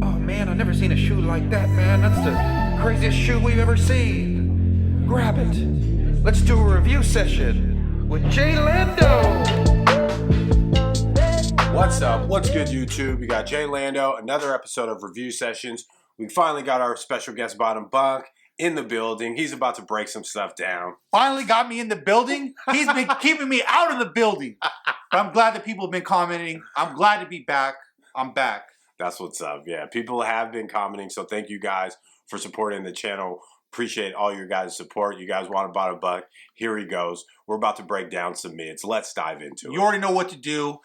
Oh man, I've never seen a shoe like that, man. That's the craziest shoe we've ever seen. Grab it. Let's do a review session with jlando. What's up? What's good, YouTube? We got jlando, another episode of Review Sessions. We finally got our special guest Bunk in the building. He's about to break some stuff down. Finally got me in the building. He's been keeping me out of the building. But I'm glad that people have been commenting. I'm glad to be back. I'm back. That's what's up. Yeah, people have been commenting, so thank you guys for supporting the channel. Appreciate all your guys' support. You guys want about a buck. Here he goes. We're about to break down some mids. Let's dive into it. You already know what to do.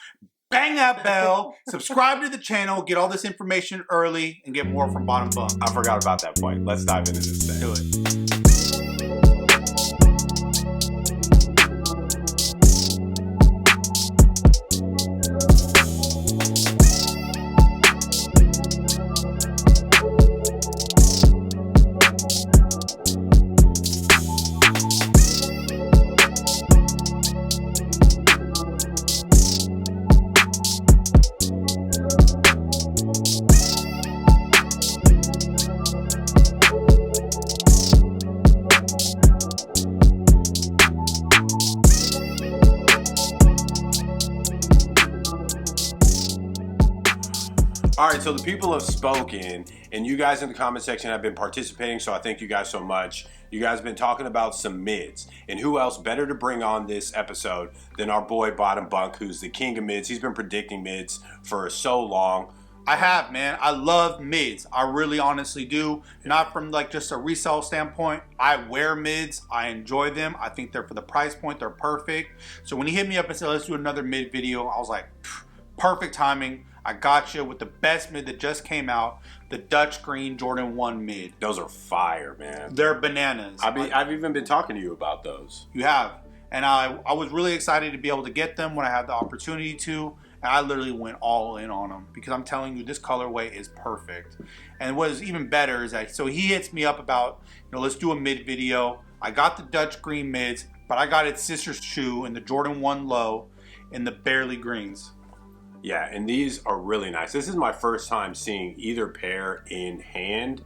Bang that bell, subscribe to the channel, get all this information early, and get more from Bunk. I forgot about that point. Let's dive into this thing. Do it. All right, so the people have spoken, and you guys in the comment section have been participating, so I thank you guys so much. You guys have been talking about some mids, and who else better to bring on this episode than our boy Bunk, who's the king of mids. He's been predicting mids for so long. I have, man. I love mids. I really honestly do. Not from like just a resale standpoint. I wear mids. I enjoy them. I think they're for the price point. They're perfect. So when he hit me up and said, let's do another mid video, I was like, perfect timing. I got you with the best mid that just came out, the Dutch Green Jordan 1 mid. Those are fire, man. They're bananas. I've even been talking to you about those. You have. And I was really excited to be able to get them when I had the opportunity to. And I literally went all in on them because I'm telling you, this colorway is perfect. And what is even better is that, so he hits me up about, let's do a mid video. I got the Dutch Green mids, but I got its sister shoe in the Jordan 1 low in the barely greens. Yeah, and these are really nice. This is my first time seeing either pair in hand,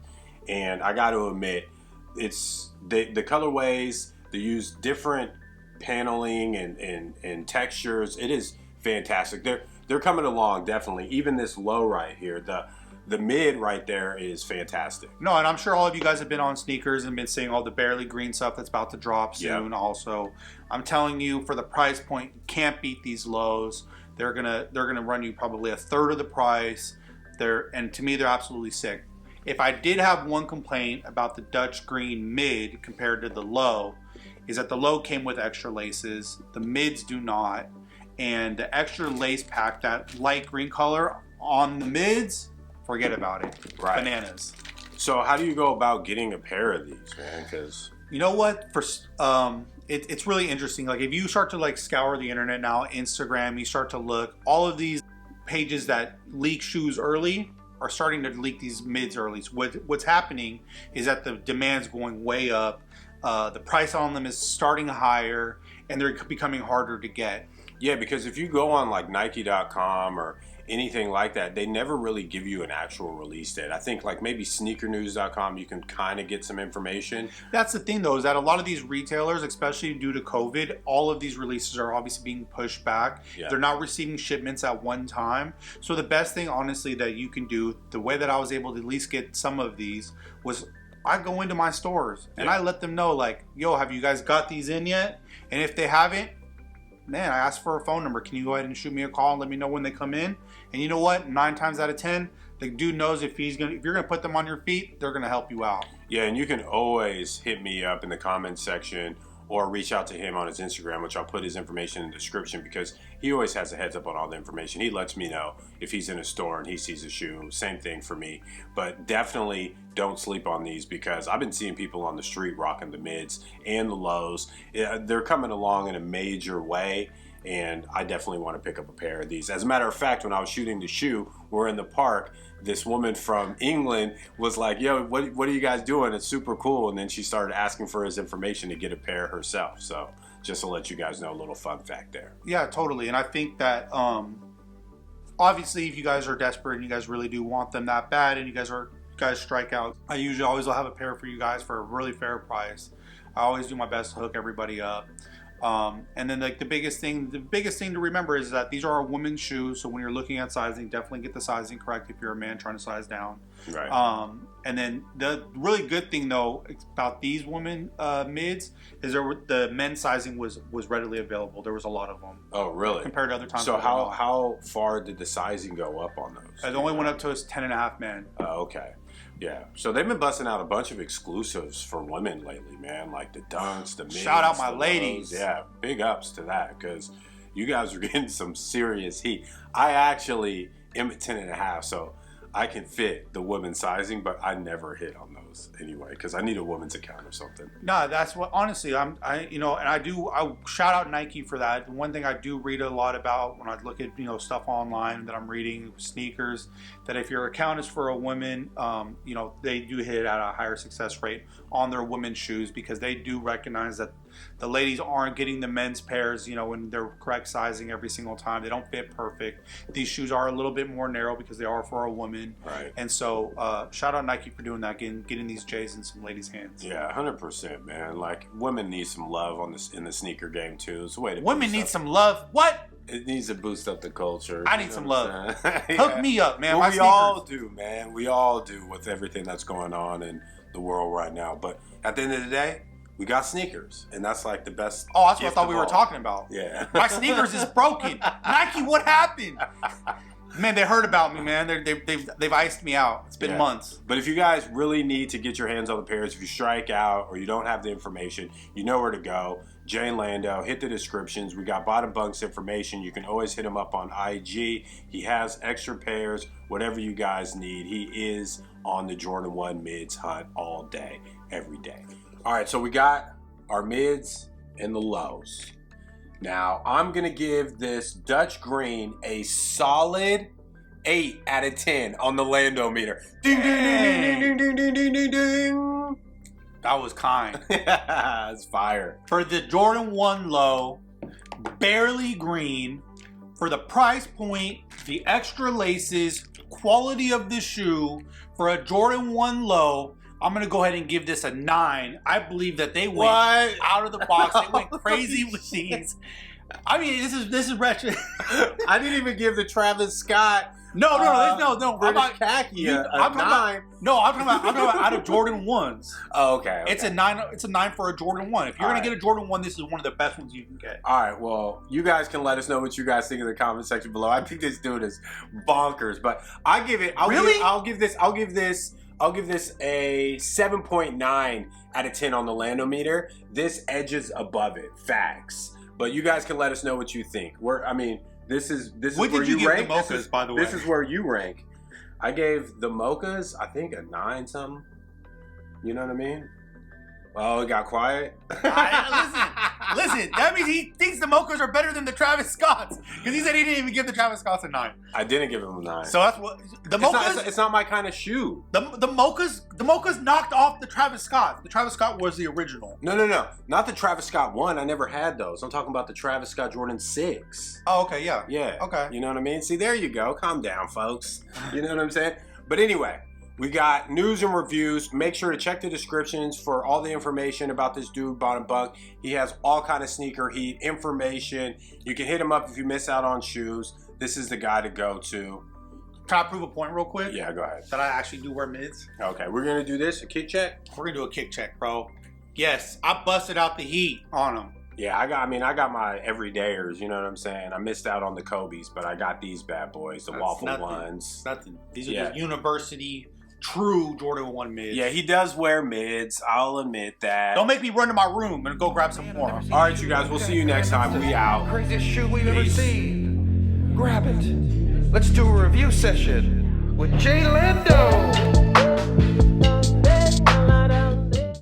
and I got to admit, it's the colorways. They use different paneling and textures. It is fantastic. They're coming along, definitely. Even this low right here, the mid right there is fantastic. No, and I'm sure all of you guys have been on sneakers and been seeing all the barely green stuff that's about to drop soon. Yep. Also, I'm telling you, for the price point, you can't beat these lows. They're gonna run you probably a third of the price. And to me, they're absolutely sick. If I did have one complaint about the Dutch Green mid compared to the low, is that the low came with extra laces. The mids do not, and the extra lace pack, that light green color on the mids, forget about it. Right. Bananas. So how do you go about getting a pair of these, man? Because you know what, it's really interesting. Like if you start to like scour the internet now, Instagram, you start to look, all of these pages that leak shoes early are starting to leak these mids early. So what's happening is that the demand's going way up, the price on them is starting higher, and they're becoming harder to get. Yeah, because if you go on like Nike.com or anything like that, they never really give you an actual release date. I think like maybe sneakernews.com, you can kind of get some information. That's the thing though, is that a lot of these retailers, especially due to COVID, all of these releases are obviously being pushed back. Yeah. They're not receiving shipments at one time. So the best thing honestly that you can do, the way that I was able to at least get some of these, was I go into my stores and I let them know like, yo, have you guys got these in yet? And if they haven't, man, I asked for a phone number. Can you go ahead and shoot me a call and let me know when they come in? And you know what? 9 times out of 10, the dude knows if you're gonna put them on your feet, they're gonna help you out. Yeah, and you can always hit me up in the comments section or reach out to him on his Instagram, which I'll put his information in the description because he always has a heads up on all the information. He lets me know if he's in a store and he sees a shoe. Same thing for me. But definitely don't sleep on these because I've been seeing people on the street rocking the mids and the lows. They're coming along in a major way, and I definitely want to pick up a pair of these. As a matter of fact, when I was shooting the shoe, we're in the park, this woman from England was like, yo, what are you guys doing? It's super cool. And then she started asking for his information to get a pair herself. So just to let you guys know, a little fun fact there. Yeah, totally. And I think that obviously, if you guys are desperate and you guys really do want them that bad, and you guys strike out, I usually always will have a pair for you guys for a really fair price. I always do my best to hook everybody up. And then like the biggest thing to remember is that these are a women's shoes. So when you're looking at sizing, definitely get the sizing correct if you're a man trying to size down. Right. And then the really good thing though about these women mids is the men's sizing was readily available. There was a lot of them. Oh, really? Compared to other times. So how far did the sizing go up on those? It only went up to 10.5 men. Oh, okay. Yeah, so they've been busting out a bunch of exclusives for women lately, man. Like the dunks, the mids. Shout out my the ladies. lows. Yeah, big ups to that because you guys are getting some serious heat. I actually am at 10.5, so I can fit the women's sizing, but I never hit on those anyway because I need a women's account or something. No, that's what honestly I shout out Nike for that. One thing I do read a lot about when I look at stuff online that I'm reading, sneakers, that if your account is for a woman, they do hit at a higher success rate on their women's shoes because they do recognize that the ladies aren't getting the men's pairs, in their correct sizing every single time. They don't fit perfect. These shoes are a little bit more narrow because they are for a woman. Right. And so, shout out Nike for doing that, getting these J's in some ladies' hands. Yeah, 100%, man. Like women need some love in the sneaker game too. It's a way to women need some love. What? It needs to boost up the culture. I need some love. Yeah. Hook me up, man. Well, we all do, man. We all do with everything that's going on in the world right now. But at the end of the day, we got sneakers, and that's like the best. Oh, that's what I thought we were talking about. Yeah. My sneakers is broken. Nike, what happened? Man, they heard about me, man. They've iced me out. It's been months. But if you guys really need to get your hands on the pairs, if you strike out or you don't have the information, you know where to go. Jay Lando, hit the descriptions. We got Bottom Bunk's information. You can always hit him up on IG. He has extra pairs, whatever you guys need. He is on the Jordan 1 mids hunt all day, every day. All right, so we got our mids and the lows. Now, I'm going to give this Dutch Green a solid 8 out of 10 on the Lando meter. Ding, ding, ding, ding, ding, ding, ding, ding, ding. That was kind. It's fire. For the Jordan 1 low, barely green, for the price point, the extra laces, quality of the shoe, for a Jordan 1 low, I'm going to go ahead and give this a 9. I believe that they went out of the box. They went crazy with these. I mean, this is retro. I didn't even give the Travis Scott. No. British khaki a 9. I'm talking about out of Jordan 1s. Oh, okay. It's a 9. It's a 9 for a Jordan 1. If you're going to get a Jordan 1, this is one of the best ones you can get. All right. Well, you guys can let us know what you guys think in the comment section below. I think this dude is bonkers, but I give it. I'll give this a 7.9 out of 10 on the Lando meter. This edges above it. Facts. But you guys can let us know what you think. This is what where did you give rank. the mochas, by the way? This is where you rank. I gave the mochas, I think, a 9 something. You know what I mean? Oh, it got quiet. Listen. That means he thinks the mochas are better than the Travis Scotts because he said he didn't even give the Travis Scotts a 9. I didn't give him a 9. So that's what the mochas. It's not my kind of shoe. The mochas knocked off the Travis Scott. The Travis Scott was the original. No. Not the Travis Scott 1. I never had those. I'm talking about the Travis Scott Jordan 6. Oh, okay, yeah. Yeah. Okay. You know what I mean? See, there you go. Calm down, folks. You know what I'm saying? But anyway, we got news and reviews. Make sure to check the descriptions for all the information about this dude, Bottom Bunk. He has all kind of sneaker heat information. You can hit him up if you miss out on shoes. This is the guy to go to. Can I prove a point real quick? Yeah, go ahead. That I actually do wear mids. Okay, we're going to do this, a kick check? We're going to do a kick check, bro. Yes, I busted out the heat on them. Yeah, I got my everydayers, you know what I'm saying? I missed out on the Kobe's, but I got these bad boys, the waffle ones. Nothing. These are just university, true Jordan 1 mids. Yeah, he does wear mids. I'll admit that. Don't make me run to my room and go grab some more. All right, you guys, we'll see you next time. We out. Craziest shoe we've ever seen. Grab it. Let's do a review session with jlando.